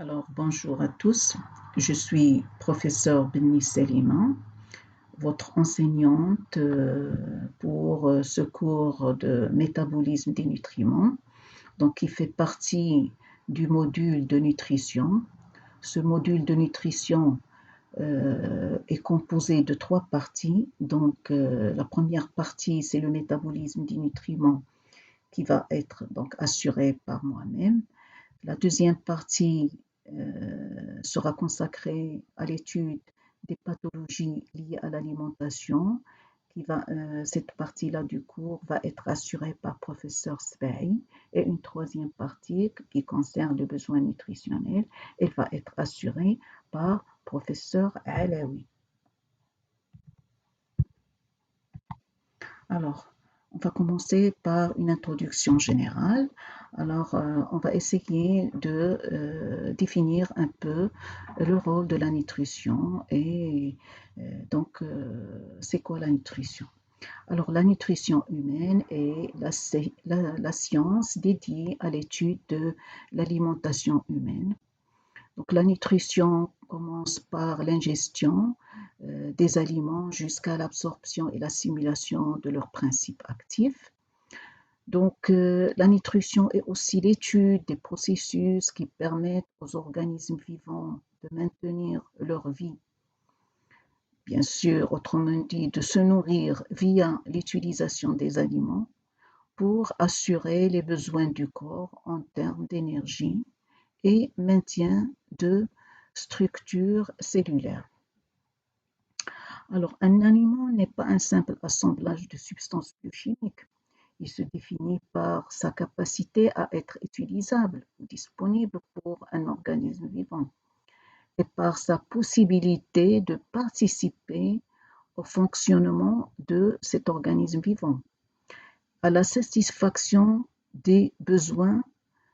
Alors, bonjour à tous. Je suis professeure Benny Selima, votre enseignante pour ce cours de métabolisme des nutriments, donc qui fait partie du module de nutrition. Ce module de nutrition est composé de 3 parties. Donc, la première partie, c'est le métabolisme des nutriments qui va être donc assuré par moi-même. La deuxième partie sera consacrée à l'étude des pathologies liées à l'alimentation. Cette partie-là du cours va être assurée par professeur Sbai, et une troisième partie qui concerne le besoin nutritionnel, elle va être assurée par professeur Alaoui. Alors, on va commencer par une introduction générale. Alors, on va essayer de définir un peu le rôle de la nutrition et donc, c'est quoi la nutrition? Alors, la nutrition humaine est la science dédiée à l'étude de l'alimentation humaine. Donc, la nutrition commence par l'ingestion des aliments jusqu'à l'absorption et l'assimilation de leurs principes actifs. Donc, la nutrition est aussi l'étude des processus qui permettent aux organismes vivants de maintenir leur vie. Bien sûr, autrement dit, de se nourrir via l'utilisation des aliments pour assurer les besoins du corps en termes d'énergie et maintien de structure cellulaire. Alors, un aliment n'est pas un simple assemblage de substances biochimiques. Il se définit par sa capacité à être utilisable ou disponible pour un organisme vivant et par sa possibilité de participer au fonctionnement de cet organisme vivant, à la satisfaction des besoins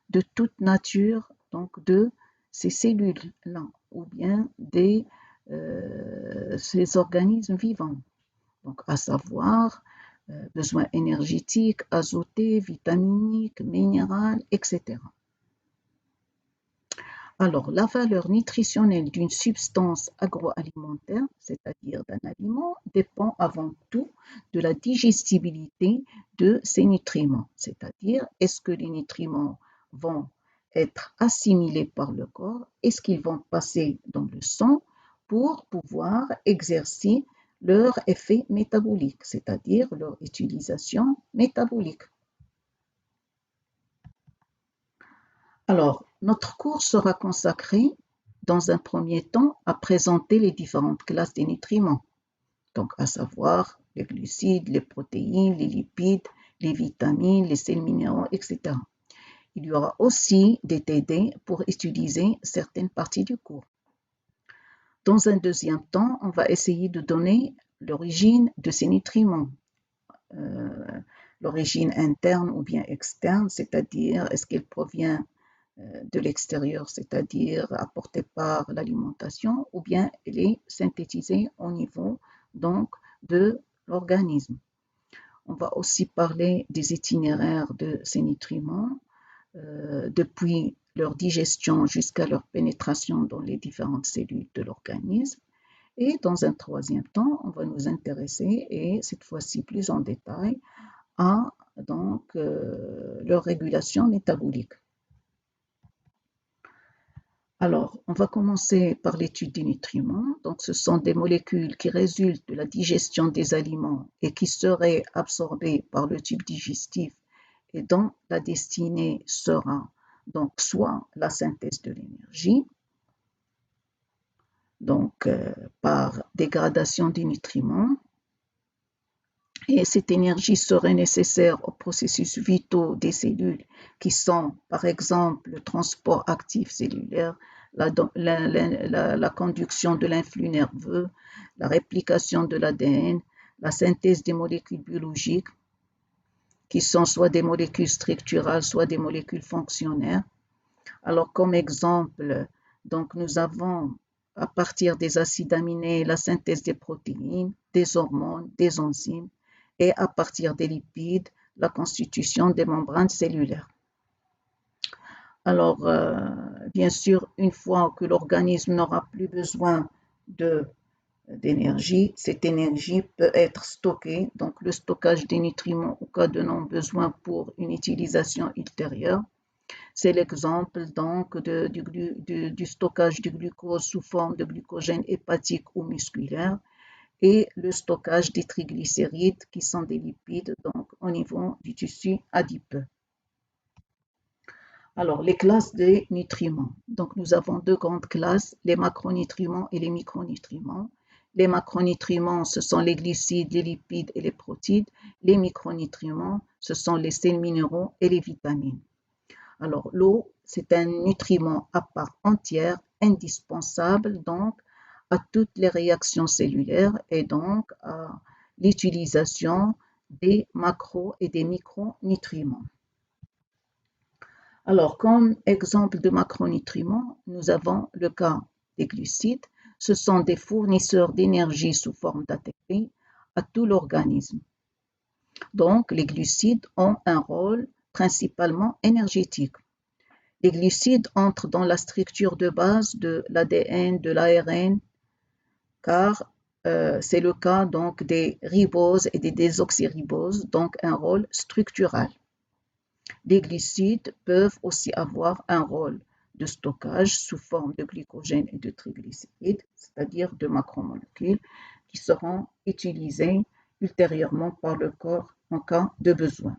de toute nature, donc de ces cellules-là, ou bien ces organismes vivants, donc à savoir besoins énergétiques, azotés, vitaminiques, minéraux, etc. Alors, la valeur nutritionnelle d'une substance agroalimentaire, c'est-à-dire d'un aliment, dépend avant tout de la digestibilité de ces nutriments, c'est-à-dire est-ce que les nutriments vont être assimilés par le corps, est-ce qu'ils vont passer dans le sang pour pouvoir exercer leur effet métabolique, c'est-à-dire leur utilisation métabolique. Alors, notre cours sera consacré, dans un premier temps, à présenter les différentes classes des nutriments, donc à savoir les glucides, les protéines, les lipides, les vitamines, les sels minéraux, etc. Il y aura aussi des TD pour utiliser certaines parties du cours. Dans un deuxième temps, on va essayer de donner l'origine de ces nutriments, l'origine interne ou bien externe, c'est-à-dire est-ce qu'elle provient de l'extérieur, c'est-à-dire apportée par l'alimentation, ou bien elle est synthétisée au niveau donc de l'organisme. On va aussi parler des itinéraires de ces nutriments, depuis leur digestion jusqu'à leur pénétration dans les différentes cellules de l'organisme. Et dans un troisième temps, on va nous intéresser, et cette fois-ci plus en détail, à donc, leur régulation métabolique. Alors, on va commencer par l'étude des nutriments. Donc, ce sont des molécules qui résultent de la digestion des aliments et qui seraient absorbées par le tube digestif et dont la destinée sera donc soit la synthèse de l'énergie, donc par dégradation des nutriments, et cette énergie serait nécessaire aux processus vitaux des cellules qui sont, par exemple, le transport actif cellulaire, la conduction de l'influx nerveux, la réplication de l'ADN, la synthèse des molécules biologiques, qui sont soit des molécules structurales, soit des molécules fonctionnaires. Alors, comme exemple, donc nous avons à partir des acides aminés la synthèse des protéines, des hormones, des enzymes, et à partir des lipides, la constitution des membranes cellulaires. Alors, bien sûr, une fois que l'organisme n'aura plus besoin d'énergie, cette énergie peut être stockée, donc le stockage des nutriments au cas de non-besoin pour une utilisation ultérieure. C'est l'exemple donc du stockage du glucose sous forme de glycogène hépatique ou musculaire et le stockage des triglycérides qui sont des lipides donc au niveau du tissu adipeux. Alors, les classes des nutriments. Donc, nous avons deux grandes classes, les macronutriments et les micronutriments. Les macronutriments, ce sont les glucides, les lipides et les protides. Les micronutriments, ce sont les sels minéraux et les vitamines. Alors, l'eau, c'est un nutriment à part entière, indispensable donc à toutes les réactions cellulaires et donc à l'utilisation des macro et des micronutriments. Alors, comme exemple de macronutriments, nous avons le cas des glucides. Ce sont des fournisseurs d'énergie sous forme d'ATP à tout l'organisme. Donc, les glucides ont un rôle principalement énergétique. Les glucides entrent dans la structure de base de l'ADN, de l'ARN, car c'est le cas donc des riboses et des désoxyriboses, donc un rôle structural. Les glucides peuvent aussi avoir un rôle de stockage sous forme de glycogène et de triglycérides, c'est-à-dire de macromolécules qui seront utilisées ultérieurement par le corps en cas de besoin.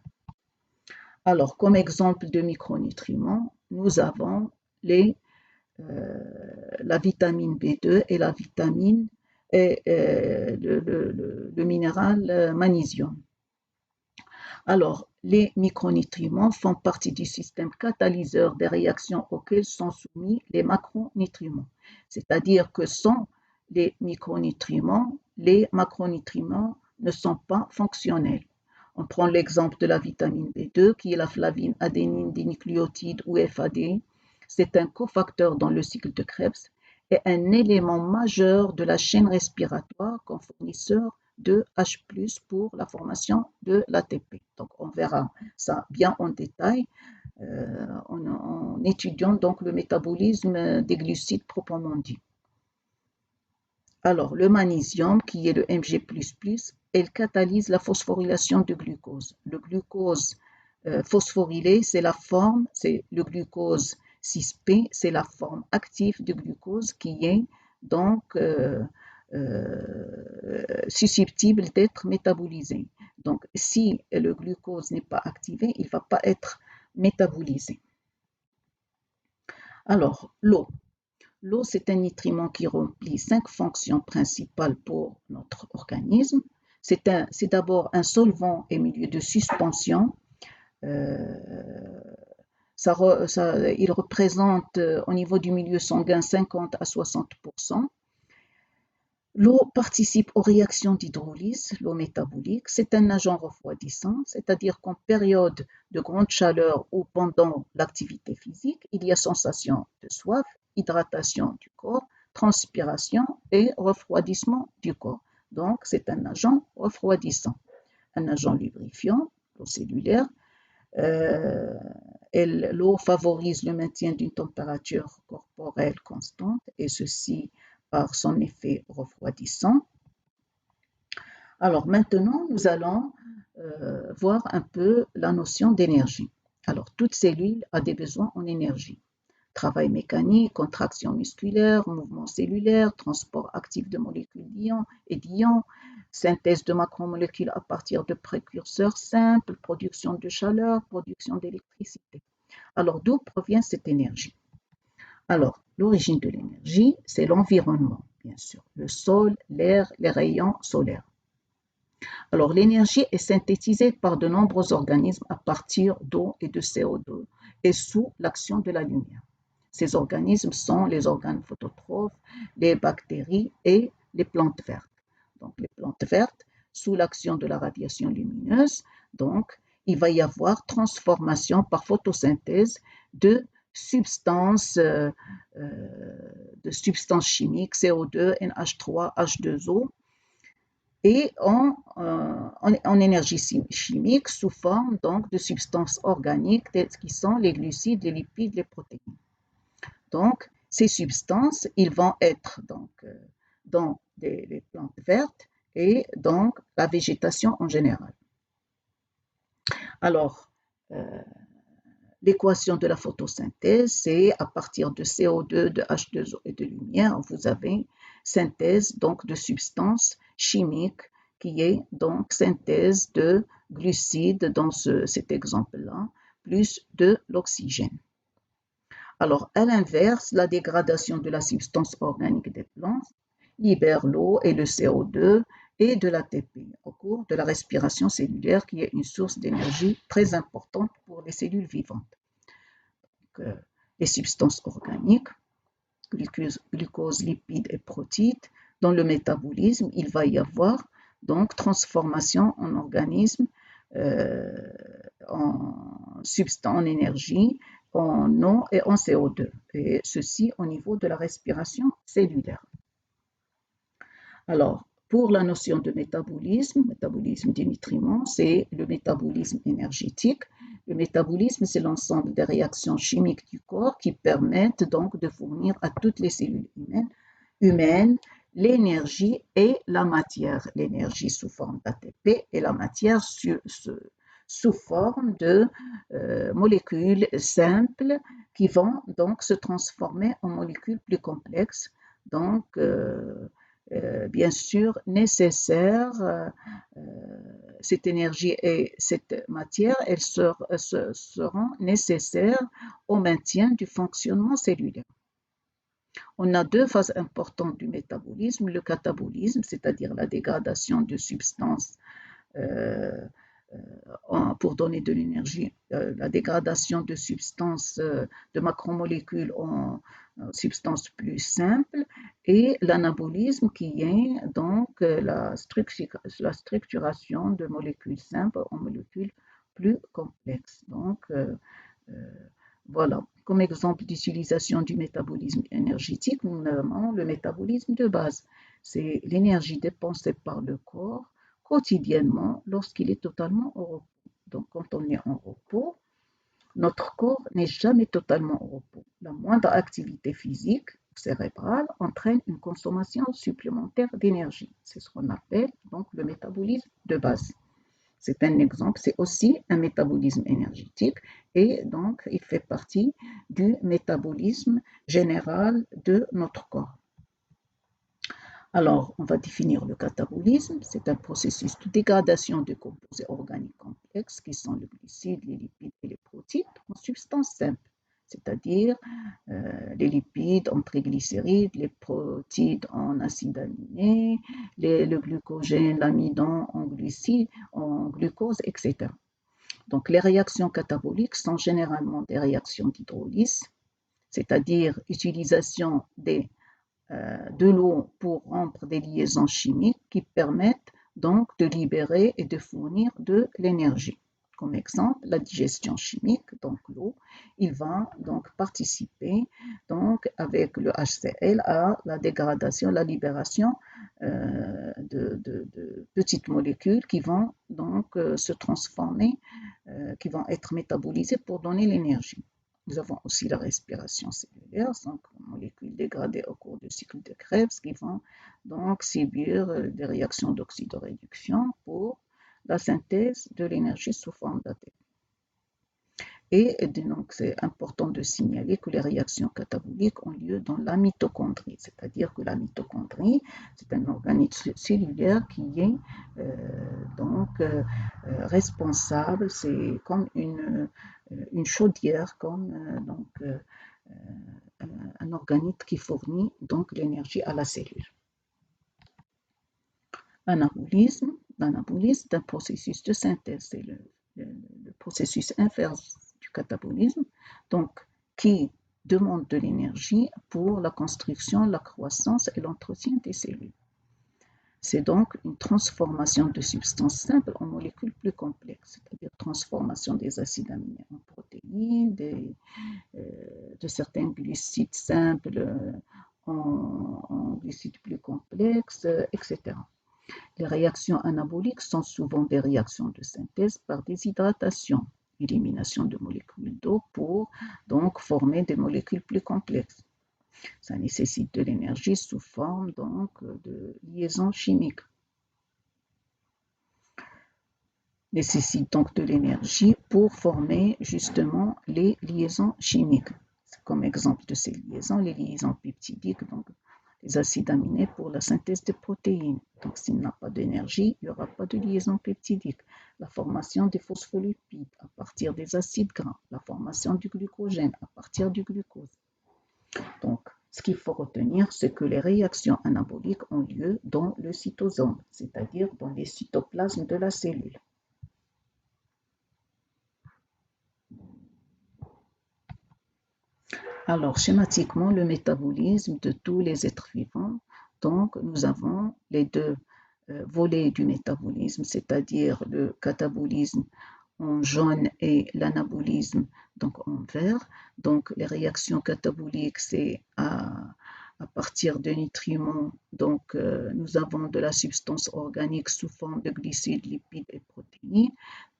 Alors, comme exemple de micronutriments, nous avons la vitamine B2 et la vitamine et le minéral magnésium. Alors, les micronutriments font partie du système catalyseur des réactions auxquelles sont soumis les macronutriments. C'est-à-dire que sans les micronutriments, les macronutriments ne sont pas fonctionnels. On prend l'exemple de la vitamine B2, qui est la flavine adénine dinucléotide ou FAD. C'est un cofacteur dans le cycle de Krebs et un élément majeur de la chaîne respiratoire comme fournisseur de H+, pour la formation de l'ATP. Donc, on verra ça bien en détail en étudiant donc le métabolisme des glucides proprement dit. Alors, le magnésium, qui est le Mg++, elle catalyse la phosphorylation du glucose. Le glucose phosphorylé, c'est le glucose 6P, c'est la forme active du glucose qui est donc susceptible d'être métabolisé. Donc, si le glucose n'est pas activé, il ne va pas être métabolisé. Alors, l'eau. L'eau, c'est un nutriment qui remplit 5 fonctions principales pour notre organisme. C'est d'abord un solvant et milieu de suspension. Il représente au niveau du milieu sanguin 50 à 60%. L'eau participe aux réactions d'hydrolyse, l'eau métabolique. C'est un agent refroidissant, c'est-à-dire qu'en période de grande chaleur ou pendant l'activité physique, il y a sensation de soif, hydratation du corps, transpiration et refroidissement du corps. Donc, c'est un agent refroidissant. Un agent lubrifiant, l'eau cellulaire. L'eau favorise le maintien d'une température corporelle constante et ceci par son effet refroidissant. Alors maintenant, nous allons voir un peu la notion d'énergie. Alors, toute cellule a des besoins en énergie. Travail mécanique, contraction musculaire, mouvement cellulaire, transport actif de molécules d'ions, synthèse de macromolécules à partir de précurseurs simples, production de chaleur, production d'électricité. Alors, d'où provient cette énergie? Alors, l'origine de l'énergie, c'est l'environnement, bien sûr, le sol, l'air, les rayons solaires. Alors, l'énergie est synthétisée par de nombreux organismes à partir d'eau et de CO2 et sous l'action de la lumière. Ces organismes sont les organes phototrophes, les bactéries et les plantes vertes. Donc, les plantes vertes, sous l'action de la radiation lumineuse, donc, il va y avoir transformation par photosynthèse de substances chimiques, CO2, NH3, H2O, et en énergie chimique sous forme donc de substances organiques telles qui sont les glucides, les lipides, les protéines. Donc, ces substances, ils vont être donc dans les plantes vertes et donc la végétation en général. Alors, euh, l'équation de la photosynthèse, c'est à partir de CO2, de H2O et de lumière, vous avez synthèse donc de substances chimiques qui est donc synthèse de glucides dans cet exemple-là, plus de l'oxygène. Alors, à l'inverse, la dégradation de la substance organique des plantes libère l'eau et le CO2 et de l'ATP au cours de la respiration cellulaire qui est une source d'énergie très importante pour les cellules vivantes. Donc, les substances organiques, glucose, lipides et protides, dans le métabolisme, il va y avoir donc transformation en organisme, en substance, en énergie, en eau et en CO2, et ceci au niveau de la respiration cellulaire. Alors, pour la notion de métabolisme des nutriments, c'est le métabolisme énergétique. Le métabolisme, c'est l'ensemble des réactions chimiques du corps qui permettent donc de fournir à toutes les cellules humaines l'énergie et la matière. L'énergie sous forme d'ATP et la matière sous forme de molécules simples qui vont donc se transformer en molécules plus complexes. Donc, bien sûr nécessaire, cette énergie et cette matière, elles seront nécessaires au maintien du fonctionnement cellulaire. On a deux phases importantes du métabolisme, le catabolisme, c'est-à-dire la dégradation de substances pour donner de l'énergie, la dégradation de substances, de macromolécules en substances plus simples, et l'anabolisme qui est donc la structuration de molécules simples en molécules plus complexes. Donc, voilà. Comme exemple d'utilisation du métabolisme énergétique, nous avons le métabolisme de base. C'est l'énergie dépensée par le corps quotidiennement lorsqu'il est totalement au repos. Donc, quand on est en repos, notre corps n'est jamais totalement au repos. La moindre activité physique cérébrale entraîne une consommation supplémentaire d'énergie. C'est ce qu'on appelle donc le métabolisme de base. C'est un exemple, c'est aussi un métabolisme énergétique et donc il fait partie du métabolisme général de notre corps. Alors, on va définir le catabolisme. C'est un processus de dégradation de composés organiques complexes qui sont les glucides, les lipides et les protides en substances simples, c'est-à-dire les lipides en triglycérides, les protides en acides aminés, le glucogène, l'amidon en glucides, en glucose, etc. Donc, les réactions cataboliques sont généralement des réactions d'hydrolyse, c'est-à-dire utilisation de l'eau pour rompre des liaisons chimiques qui permettent donc de libérer et de fournir de l'énergie. Comme exemple, la digestion chimique, donc l'eau, il va donc participer donc avec le HCl à la dégradation, la libération de petites molécules qui vont donc se transformer, qui vont être métabolisées pour donner l'énergie. Nous avons aussi la respiration cellulaire, donc molécules dégradées au cours du cycle de Krebs qui vont donc subir des réactions d'oxydoréduction pour la synthèse de l'énergie sous forme d'ATP. Et donc, c'est important de signaler que les réactions cataboliques ont lieu dans la mitochondrie, c'est-à-dire que la mitochondrie, c'est un organisme cellulaire qui est responsable, c'est comme une chaudière, comme un organisme qui fournit donc l'énergie à la cellule. L'anabolisme est un processus de synthèse, c'est le processus inverse du catabolisme, donc qui demande de l'énergie pour la construction, la croissance et l'entretien des cellules. C'est donc une transformation de substances simples en molécules plus complexes, c'est-à-dire transformation des acides aminés en protéines, de certains glucides simples en glucides plus complexes, etc. Les réactions anaboliques sont souvent des réactions de synthèse par déshydratation. élimination de molécules d'eau pour donc former des molécules plus complexes. Ça nécessite de l'énergie sous forme donc de liaisons chimiques. Nécessite donc de l'énergie pour former justement les liaisons chimiques. Comme exemple de ces liaisons, les liaisons peptidiques, donc les acides aminés pour la synthèse des protéines. Donc s'il n'y a pas d'énergie, il n'y aura pas de liaison peptidique. La formation des phospholipides à partir des acides gras, la formation du glucogène à partir du glucose. Donc, ce qu'il faut retenir, c'est que les réactions anaboliques ont lieu dans le cytosome, c'est-à-dire dans les cytoplasmes de la cellule. Alors, schématiquement, le métabolisme de tous les êtres vivants, donc nous avons les deux volets du métabolisme, c'est-à-dire le catabolisme en jaune et l'anabolisme donc en vert. Donc les réactions cataboliques, c'est à partir de nutriments, donc nous avons de la substance organique sous forme de glucides, lipides et protéines.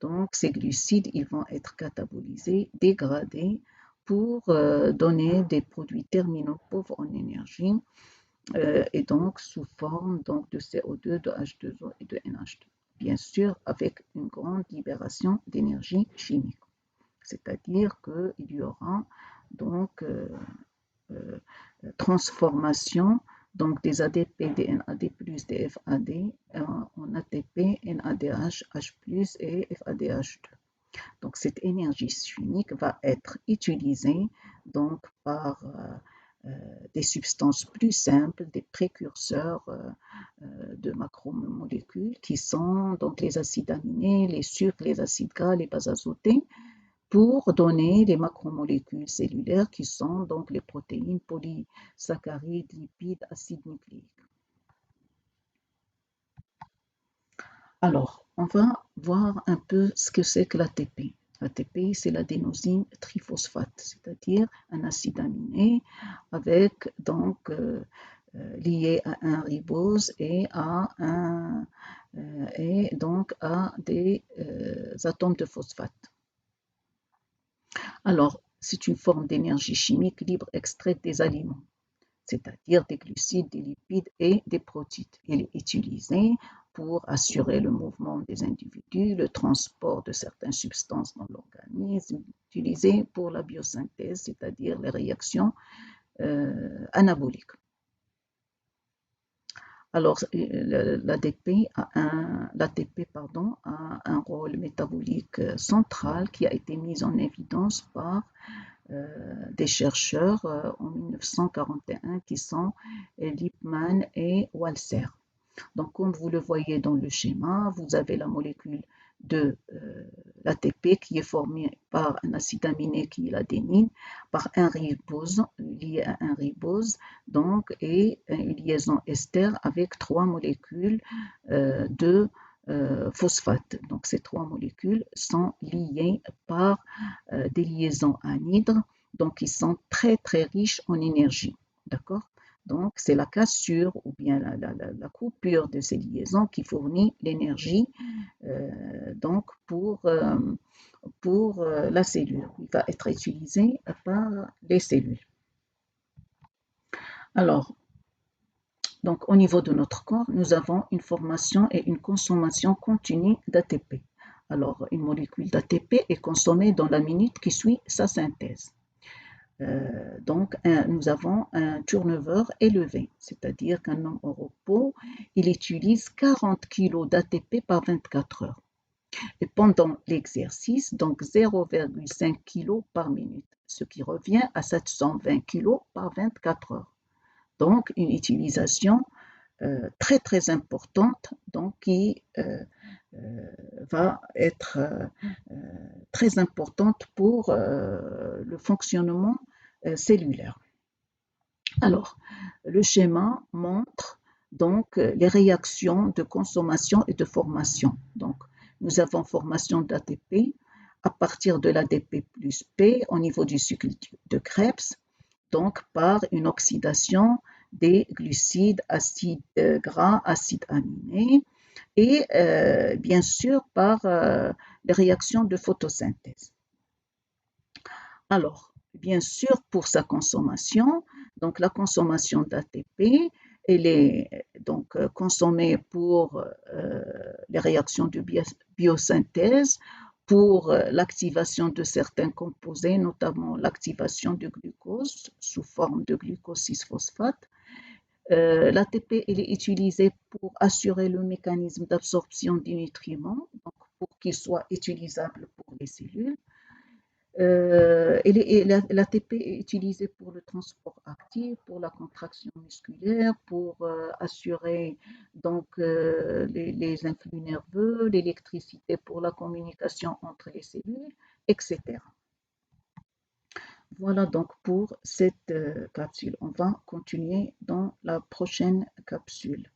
Donc ces glucides, ils vont être catabolisés, dégradés pour donner des produits terminaux pauvres en énergie et donc sous forme donc, de CO2, de H2O et de NH2. Bien sûr, avec une grande libération d'énergie chimique. C'est-à-dire qu'il y aura donc transformation donc des ADP, des NAD+, des FAD en ATP, NADH, H+, et FADH2. Donc cette énergie chimique va être utilisée donc par des substances plus simples, des précurseurs de macromolécules qui sont donc les acides aminés, les sucres, les acides gras, les bases azotées, pour donner les macromolécules cellulaires qui sont donc les protéines, polysaccharides, lipides, acides nucléiques. Alors, on va voir un peu ce que c'est que l'ATP. L'ATP, c'est l'adénosine triphosphate, c'est-à-dire un acide aminé avec donc lié à un ribose et donc à des atomes de phosphate. Alors, c'est une forme d'énergie chimique libre extraite des aliments, c'est-à-dire des glucides, des lipides et des protéines. Il est utilisé pour assurer le mouvement des individus, le transport de certaines substances dans l'organisme, utilisé pour la biosynthèse, c'est-à-dire les réactions anaboliques. Alors, l'ATP a un rôle métabolique central qui a été mis en évidence par des chercheurs en 1941 qui sont Lippmann et Walser. Donc, comme vous le voyez dans le schéma, vous avez la molécule de l'ATP qui est formée par un acide aminé qui est l'adénine, par un ribose lié à un ribose, donc, et une liaison ester avec trois molécules de phosphate. Donc, ces trois molécules sont liées par des liaisons anhydres, donc ils sont très très riches en énergie. D'accord? Donc, c'est la cassure ou bien la coupure de ces liaisons qui fournit l'énergie donc pour la cellule. Il va être utilisé par les cellules. Alors, donc au niveau de notre corps, nous avons une formation et une consommation continue d'ATP. Alors, une molécule d'ATP est consommée dans la minute qui suit sa synthèse. Donc, nous avons un turnover élevé, c'est-à-dire qu'un homme au repos, il utilise 40 kg d'ATP par 24 heures. Et pendant l'exercice, donc 0,5 kg par minute, ce qui revient à 720 kg par 24 heures. Donc, une utilisation très très importante, donc qui va être très importante pour le fonctionnement cellulaire. Alors, le schéma montre donc les réactions de consommation et de formation. Donc, nous avons formation d'ATP à partir de l'ADP plus P au niveau du cycle de Krebs, donc par une oxydation des glucides, acides gras, acides aminés, et bien sûr par les réactions de photosynthèse. Alors, bien sûr, pour sa consommation, donc la consommation d'ATP, elle est donc consommée pour les réactions de biosynthèse, pour l'activation de certains composés, notamment l'activation du glucose sous forme de glucose 6-phosphate. L'ATP est utilisé pour assurer le mécanisme d'absorption des nutriments, donc pour qu'il soit utilisable pour les cellules. L'ATP est utilisé pour le transport actif, pour la contraction musculaire, pour assurer donc les influx nerveux, l'électricité pour la communication entre les cellules, etc. Voilà donc pour cette capsule. On va continuer dans la prochaine capsule.